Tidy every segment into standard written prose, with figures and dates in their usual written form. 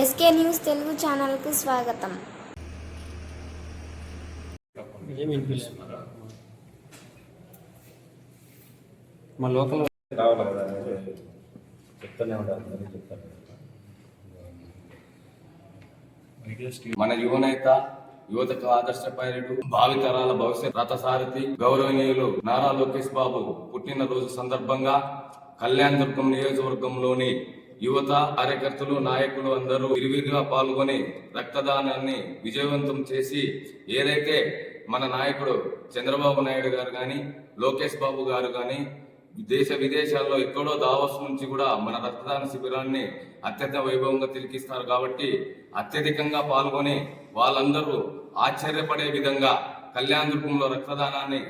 SK news Telugu ఛానల్కు స్వాగతం. మా లోకల్ రావాలి కదా చెప్తూనే ఉంటారు. మన యువనేత, యువతకు ఆదర్శపైరుడు, భావితరాల భవిష్యత్ రథసారథి గౌరవనీయులు నారా లోకేష్ బాబు పుట్టినరోజు సందర్భంగా కళ్యాణదుర్గం నియోజకవర్గంలోని యువత, కార్యకర్తలు, నాయకులు అందరూ విరివిగా పాల్గొని రక్తదానాన్ని విజయవంతం చేసి ఏదైతే మన నాయకుడు చంద్రబాబు నాయుడు గారు కానీ, లోకేష్ బాబు గారు కానీ దేశ విదేశాల్లో ఎక్కడో దావోస్ నుంచి కూడా మన రక్తదాన శిబిరాన్ని అత్యంత వైభవంగా తిరిగిస్తారు. కాబట్టి అత్యధికంగా పాల్గొని వాళ్ళందరూ ఆశ్చర్యపడే విధంగా కళ్యాణదుర్గంలో రక్తదానాన్ని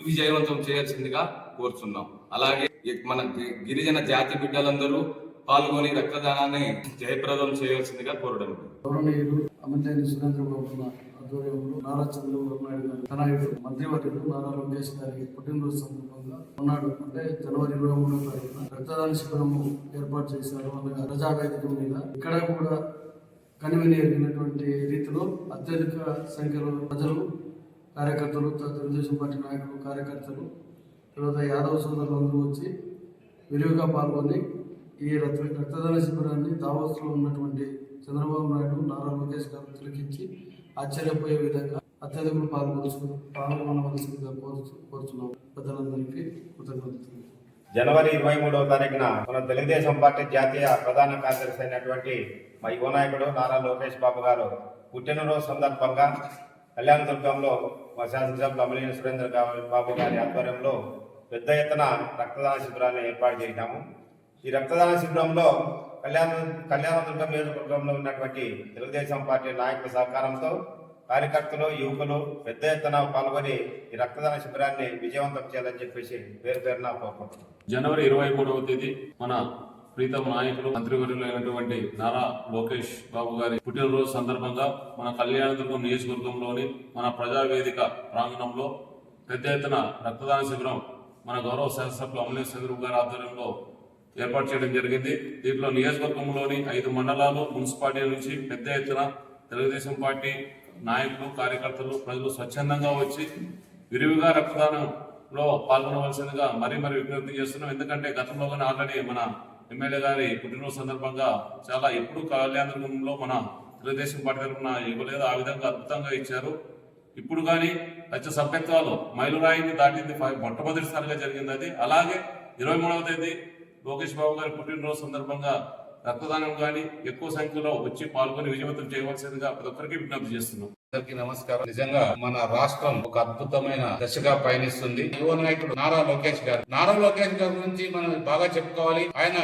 విజయవంతం చేయాల్సిందిగా కోరుచున్నాం. అలాగే మన గిరిజన జాతి బిడ్డలందరూ పాల్గొని రక్తదానాన్ని జయప్రదం చేయాల్సిందిగా కోరడం. గౌరవనీయులు అమితేని సురేంద్రబాబు ఆధ్వర్యంలో నారా చంద్రబాబు నాయుడు గారి తనయుడు మంత్రివర్యులు నారా లోకేష్ గారి పుట్టినరోజు సందర్భంగా ఉన్నాడు అంటే జనవరి 23వ తారీఖున రక్తదాన శిబిరము ఏర్పాటు చేశారు. అనగా ప్రజావేదిక మీద ఇక్కడ కూడా కనివిని ఎరిగినటువంటి రీతిలో అత్యధిక సంఖ్యలో ప్రజలు, కార్యకర్తలు, తెలుగుదేశం పార్టీ నాయకులు, కార్యకర్తలు, తర్వాత యాదవ సోదరులందరూ వచ్చి విరివిగా పాల్గొని ఈ రక్తదాన శిబిరాన్ని దావోస్లో ఉన్నటువంటి చంద్రబాబు నాయుడు, నారా లోకేష్ గారు తిలకించి ఆశ్చర్యపోయే విధంగా అత్యధికులు పాల్గొనవలసిందిగా కోరుతున్నాం. పెద్దలందరికీ కృతజ్ఞతలు. జనవరి 23వ తారీఖున మన తెలుగుదేశం పార్టీ జాతీయ ప్రధాన కార్యదర్శి అయినటువంటి మా యువ నాయకుడు నారా లోకేష్ బాబు గారు పుట్టినరోజు సందర్భంగా కళ్యాణదుర్గంలో మా శాసనసభ్యులు అమలేని సురేంద్ర బాబు గారి ఆధ్వర్యంలో పెద్ద ఎత్తున రక్తదాన శిబిరాన్ని ఏర్పాటు చేశాము. ఈ రక్తదాన శిబిరంలో కళ్యాణదుర్గం నియోజకవర్గంలో ఉన్నటువంటి తెలుగుదేశం పార్టీ నాయకుల సహకారంతో కార్యకర్తలు, యువకులు పెద్ద ఎత్తున పాల్గొని ఈ రక్తదాన శిబిరాన్ని విజయవంతం చేయాలని చెప్పేసి పేరున కోరుకుంటున్నాం. జనవరి 23వ తేదీ మన ప్రీతం నాయకులు, మంత్రివర్యులు అయినటువంటి నారా లోకేష్ బాబు గారి పుట్టినరోజు సందర్భంగా మన కళ్యాణదుర్గం నియోజకవర్గంలోని మన ప్రజావేదిక ప్రాంగణంలో పెద్ద ఎత్తున రక్తదాన శిబిరం మన గౌరవ శాసనసభ్యులు అమలేని చంద్రబాబు గారి ఆధ్వర్యంలో ఏర్పాటు చేయడం జరిగింది. దీంట్లో నియోజకవర్గంలోని 5 మండలాలు, మున్సిపాలిటీ నుంచి పెద్ద ఎత్తున తెలుగుదేశం పార్టీ నాయకులు, కార్యకర్తలు, ప్రజలు స్వచ్ఛందంగా వచ్చి విరివిగా రక్తదానంలో పాల్గొనవలసిందిగా మరీ విజ్ఞప్తి చేస్తున్నాం. ఎందుకంటే గతంలో కానీ ఆల్రెడీ మన ఎమ్మెల్యే గారి పుట్టినరోజు సందర్భంగా చాలా ఎప్పుడు కళ్యాణదుర్గంలో మన తెలుగుదేశం పార్టీ తరఫున ఇవ్వలేదు, ఆ విధంగా అద్భుతంగా ఇచ్చారు. ఇప్పుడు కానీ లక్ష సభ్యత్వాలు మైలురాయిని దాటింది మొట్టమొదటిసారిగా జరిగింది అది. అలాగే 23వ తేదీ లోకేష్ బాబు గారి పుట్టినరోజు సందర్భంగా రక్తదానం కానీ ఎక్కువ సంఖ్యలో వచ్చి పాల్గొని విజయవంతం చేయవలసిందిగా ప్రతి ఒక్కరికి విజ్ఞప్తి చేస్తున్నాం. అందరికీ నమస్కారం. నిజంగా మన రాష్ట్రం ఒక అద్భుతమైన దశగా పయనిస్తుంది. యువ నాయకుడు నారా లోకేష్ గారి గురించి మనం బాగా చెప్పుకోవాలి. ఆయన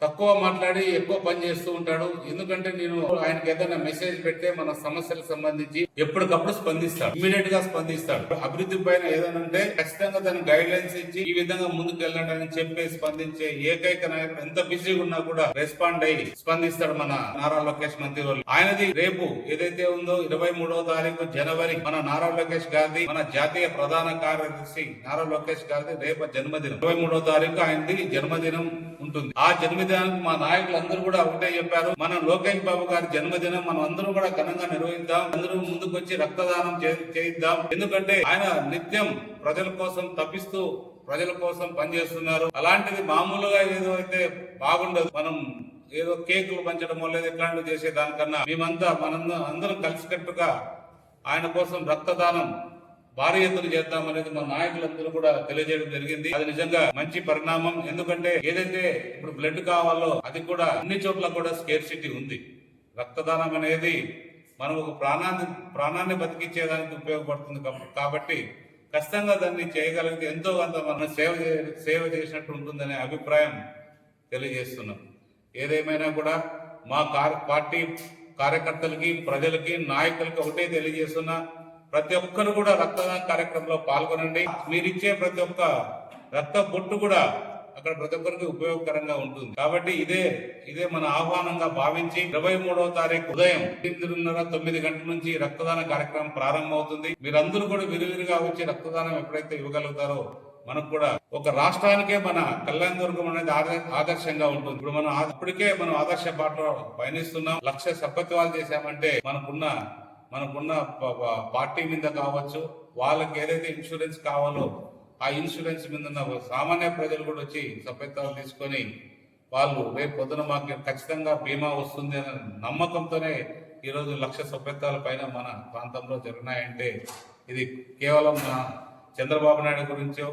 తక్కువ మాట్లాడి ఎక్కువ పని చేస్తూ ఉంటాడు. ఎందుకంటే నేను ఆయనకి ఏదైనా మెసేజ్ పెడితే మన సమస్యలకు సంబంధించి ఎప్పటికప్పుడు స్పందిస్తాడు, ఇమీడియట్ గా స్పందిస్తాడు. అభివృద్ధి పైన ఏదైనా ఉంటే ఖచ్చితంగా తన గైడ్ లైన్స్ ఇచ్చి ఈ విధంగా ముందుకు వెళ్ళాలని చెప్పి స్పందించే ఏకైక నాయకుడు. ఎంత బిజీగా ఉన్నా కూడా రెస్పాండ్ అయ్యి స్పందిస్తాడు మన నారా లోకేష్ మంత్రి రోజు. ఆయనది రేపు ఏదైతే ఉందో 23వ తారీఖు జనవరి మన నారా లోకేష్ గారిది, మన జాతీయ ప్రధాన కార్యదర్శి నారా లోకేష్ గారిది రేపు జన్మదినం. 23వ తారీఖు ఆయనది జన్మదినం ఉంటుంది. ఆ జన్మదినానికి మా నాయకులందరూ కూడా ఒకటే చెప్పారు, మన లోకేష్ బాబు గారి జన్మదినం మనం అందరూ కూడా ఘనంగా నిర్వహిద్దాం, అందరూ ముందుకు వచ్చి రక్తదానం చేయిద్దాం. ఎందుకంటే ఆయన నిత్యం ప్రజల కోసం తప్పిస్తూ ప్రజల కోసం పనిచేస్తున్నారు. అలాంటిది మామూలుగా ఏదో అయితే బాగుండదు. మనం ఏదో కేకులు పంచడం లేదా ఇట్లాంటివి చేసే దానికన్నా అందరం కలిసికట్టుగా ఆయన కోసం రక్తదానం భారీ ఎత్తున చేద్దామనేది మా నాయకులందరూ కూడా తెలియజేయడం జరిగింది. అది నిజంగా మంచి పరిణామం. ఎందుకంటే ఏదైతే ఇప్పుడు బ్లడ్ కావాలో అది కూడా అన్ని చోట్ల కూడా స్కేర్సిటీ ఉంది. రక్తదానం అనేది మనం ఒక ప్రాణాన్ని బతికించేదానికి ఉపయోగపడుతుంది. కాబట్టి ఖచ్చితంగా దాన్ని చేయగలిగితే ఎంతో కొంత మనం సేవ చేసినట్టు ఉంటుందనే అభిప్రాయం తెలియజేస్తున్నాం. ఏదేమైనా కూడా మా పార్టీ కార్యకర్తలకి, ప్రజలకి, నాయకులకి ఒకటే తెలియజేస్తున్నా, ప్రతి ఒక్కరు కూడా రక్తదాన కార్యక్రమంలో పాల్గొనండి. మీరిచ్చే ప్రతి ఒక్క రక్త బొట్టు కూడా అక్కడ ప్రతి ఒక్కరికి ఉపయోగకరంగా ఉంటుంది. కాబట్టి ఇదే మన ఆహ్వానంగా భావించి 23వ తారీఖు ఉదయం 8:30-9 గంటల నుంచి రక్తదాన కార్యక్రమం ప్రారంభమవుతుంది. మీరందరూ కూడా విరివిరిగా వచ్చి రక్తదానం ఎప్పుడైతే ఇవ్వగలుగుతారో మనకు కూడా ఒక రాష్ట్రానికే మన కళ్యాణదుర్గం అనేది ఆదర్శంగా ఉంటుంది. ఇప్పుడు మనం ఇప్పటికే మనం ఆదర్శ బాటలో పయనిస్తున్నాం. 1,00,000 సభ్యత్వాలు చేశామంటే మనకున్న పార్టీ మీద కావచ్చు, వాళ్ళకి ఏదైతే ఇన్సూరెన్స్ కావాలో ఆ ఇన్సూరెన్స్ మీద ఉన్న సామాన్య ప్రజలు కూడా వచ్చి సభ్యత్వాలు తీసుకొని వాళ్ళు రేపు పొద్దున మాకు ఖచ్చితంగా బీమా వస్తుంది అనే నమ్మకంతోనే ఈరోజు 1,00,000 సభ్యత్వాల పైన మన ప్రాంతంలో జరిగినాయంటే ఇది కేవలం చంద్రబాబు నాయుడు గురించో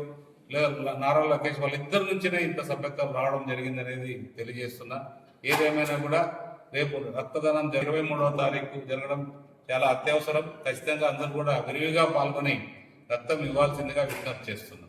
లేదా నారా లోకేష్ వాళ్ళిద్దరి నుంచినే ఇంత సభ్యత్వాలు రావడం జరిగింది అనేది తెలియజేస్తున్నా. ఏదేమైనా కూడా రేపు రక్తదానం 23వ తారీఖు జరగడం చాలా అత్యవసరం. ఖచ్చితంగా అందరూ కూడా విరివిగా పాల్గొని రక్తం ఇవ్వాల్సిందిగా విజ్ఞప్తి చేస్తున్నా.